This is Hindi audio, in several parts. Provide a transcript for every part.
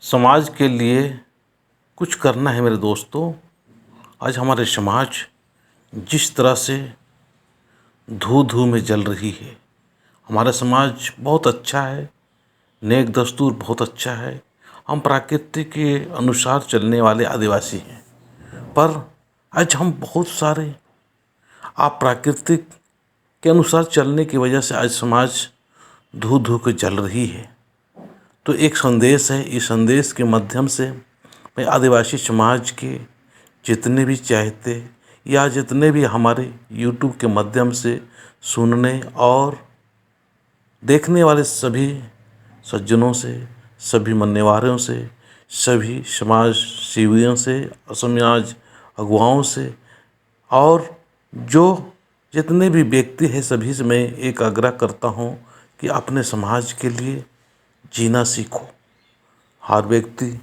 समाज के लिए कुछ करना है मेरे दोस्तों। आज हमारे समाज जिस तरह से धू धू में जल रही है, हमारा समाज बहुत अच्छा है, नेक दस्तूर बहुत अच्छा है। हम प्रकृति के अनुसार चलने वाले आदिवासी हैं, पर आज हम बहुत सारे अप्राकृतिक के अनुसार चलने की वजह से आज समाज धू धू के जल रही है। तो एक संदेश है, इस संदेश के माध्यम से मैं आदिवासी समाज के जितने भी चाहते या जितने भी हमारे यूट्यूब के माध्यम से सुनने और देखने वाले सभी सज्जनों से, सभी मान्यवरों से, सभी समाज सेवियों से, समाज अगुवाओं से और जो जितने भी व्यक्ति हैं सभी से मैं एक आग्रह करता हूँ कि अपने समाज के लिए जीना सीखो। हर व्यक्ति,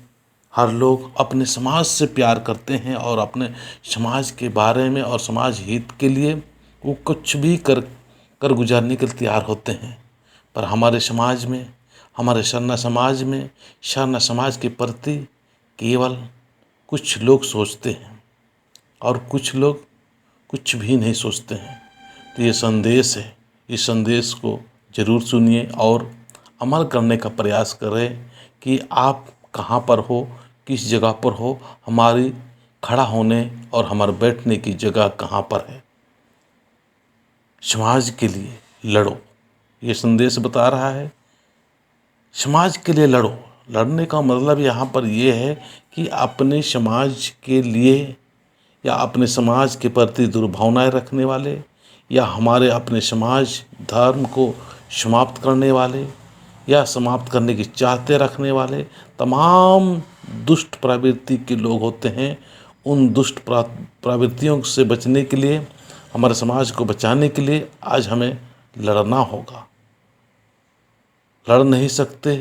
हर लोग अपने समाज से प्यार करते हैं और अपने समाज के बारे में और समाज हित के लिए वो कुछ भी कर गुजारने के लिए तैयार होते हैं। पर हमारे समाज में, हमारे शरण समाज के प्रति केवल कुछ लोग सोचते हैं और कुछ लोग कुछ भी नहीं सोचते हैं। तो ये संदेश है, इस संदेश को ज़रूर सुनिए और अमल करने का प्रयास करें कि आप कहाँ पर हो, किस जगह पर हो, हमारी खड़ा होने और हमारे बैठने की जगह कहाँ पर है। समाज के लिए लड़ो, ये संदेश बता रहा है। समाज के लिए लड़ो। लड़ने का मतलब यहाँ पर ये है कि अपने समाज के लिए या अपने समाज के प्रति दुर्भावनाएं रखने वाले या हमारे अपने समाज धर्म को समाप्त करने वाले या समाप्त करने की चाहते रखने वाले तमाम दुष्ट प्रवृत्ति के लोग होते हैं। उन दुष्ट प्रवृत्तियों से बचने के लिए, हमारे समाज को बचाने के लिए आज हमें लड़ना होगा। लड़ नहीं सकते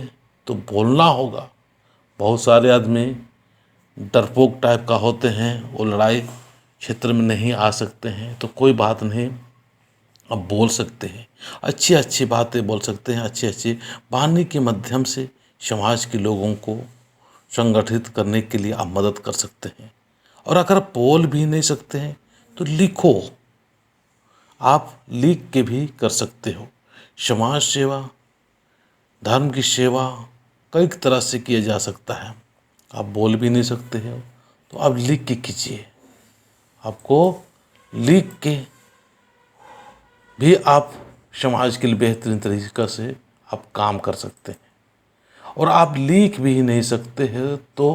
तो बोलना होगा। बहुत सारे आदमी डरपोक टाइप का होते हैं, वो लड़ाई क्षेत्र में नहीं आ सकते हैं, तो कोई बात नहीं, अब बोल सकते हैं, अच्छी अच्छी बातें बोल सकते हैं, अच्छी अच्छी वाणी के माध्यम से समाज के लोगों को संगठित करने के लिए आप मदद कर सकते हैं। और अगर बोल भी नहीं सकते हैं तो लिखो, आप लिख के भी कर सकते हो। समाज सेवा, धर्म की सेवा कई तरह से किया जा सकता है। आप बोल भी नहीं सकते हो तो आप लिख के कीजिए। आपको लिख के भी आप समाज के लिए बेहतरीन तरीक़े से आप काम कर सकते हैं। और आप लिख भी नहीं सकते हैं तो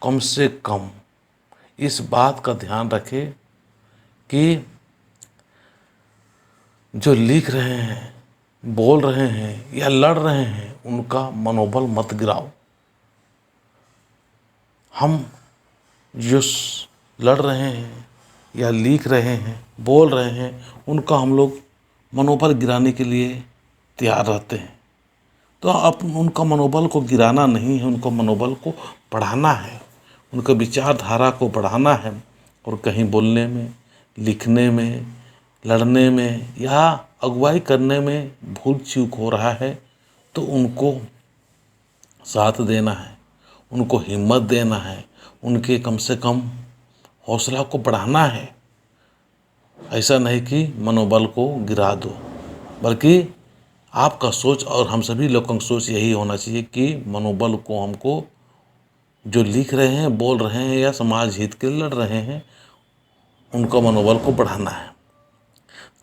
कम से कम इस बात का ध्यान रखें कि जो लिख रहे हैं, बोल रहे हैं या लड़ रहे हैं, उनका मनोबल मत गिराओ। हम जो लड़ रहे हैं या लिख रहे हैं, बोल रहे हैं, उनका हम लोग मनोबल गिराने के लिए तैयार रहते हैं। तो आप उनका मनोबल को गिराना नहीं है, उनका मनोबल को बढ़ाना है, उनका विचारधारा को बढ़ाना है। और कहीं बोलने में, लिखने में, लड़ने में या अगुवाई करने में भूल चूक हो रहा है तो उनको साथ देना है, उनको हिम्मत देना है, उनके कम से कम हौसला को बढ़ाना है। ऐसा नहीं कि मनोबल को गिरा दो, बल्कि आपका सोच और हम सभी लोगों की सोच यही होना चाहिए कि मनोबल को हमको जो लिख रहे हैं, बोल रहे हैं या समाज हित के लड़ रहे हैं, उनका मनोबल को बढ़ाना है।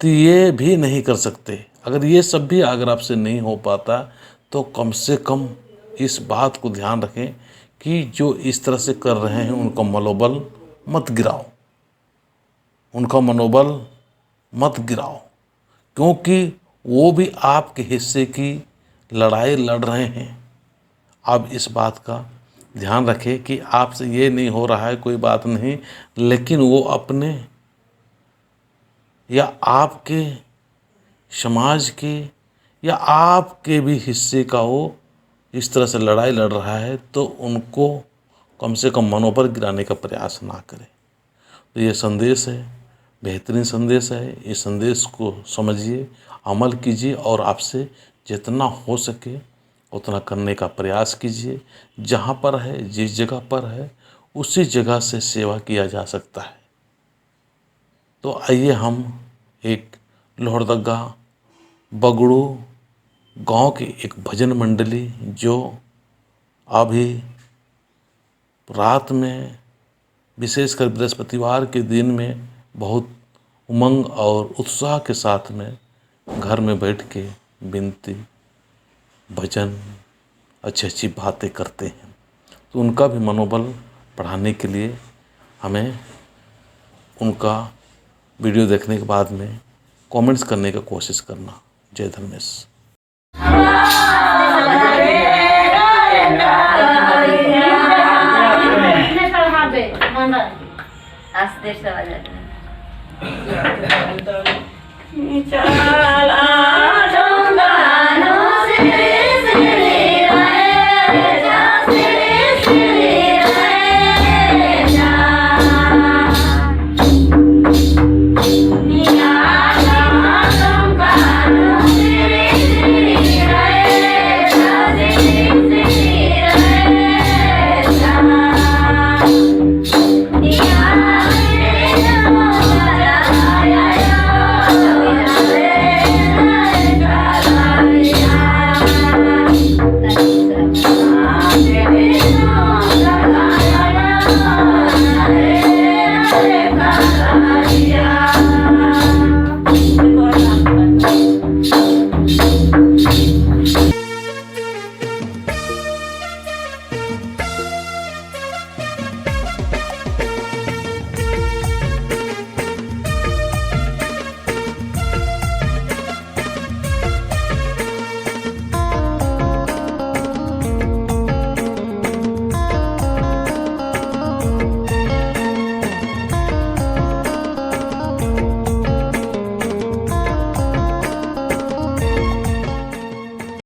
तो ये भी नहीं कर सकते। अगर ये सब भी अगर आपसे नहीं हो पाता तो कम से कम इस बात को ध्यान रखें कि जो इस तरह से कर रहे हैं उनका मनोबल मत गिराओ, उनका मनोबल मत गिराओ, क्योंकि वो भी आपके हिस्से की लड़ाई लड़ रहे हैं। आप इस बात का ध्यान रखें कि आपसे ये नहीं हो रहा है, कोई बात नहीं, लेकिन वो अपने या आपके समाज के या आपके भी हिस्से का वो इस तरह से लड़ाई लड़ रहा है, तो उनको कम से कम मनोबल गिराने का प्रयास ना करें। तो ये संदेश है, बेहतरीन संदेश है। इस संदेश को समझिए, अमल कीजिए और आपसे जितना हो सके उतना करने का प्रयास कीजिए। जहाँ पर है, जिस जगह पर है, उसी जगह से सेवा किया जा सकता है। तो आइए हम एक लोहरदगा बगड़ू गांव की एक भजन मंडली जो अभी रात में, विशेषकर बृहस्पतिवार के दिन में, बहुत उमंग और उत्साह के साथ में घर में बैठ के विनती, भजन, अच्छी अच्छी बातें करते हैं। तो उनका भी मनोबल बढ़ाने के लिए हमें उनका वीडियो देखने के बाद में कमेंट्स करने का कोशिश करना। जय धर्मेश। चला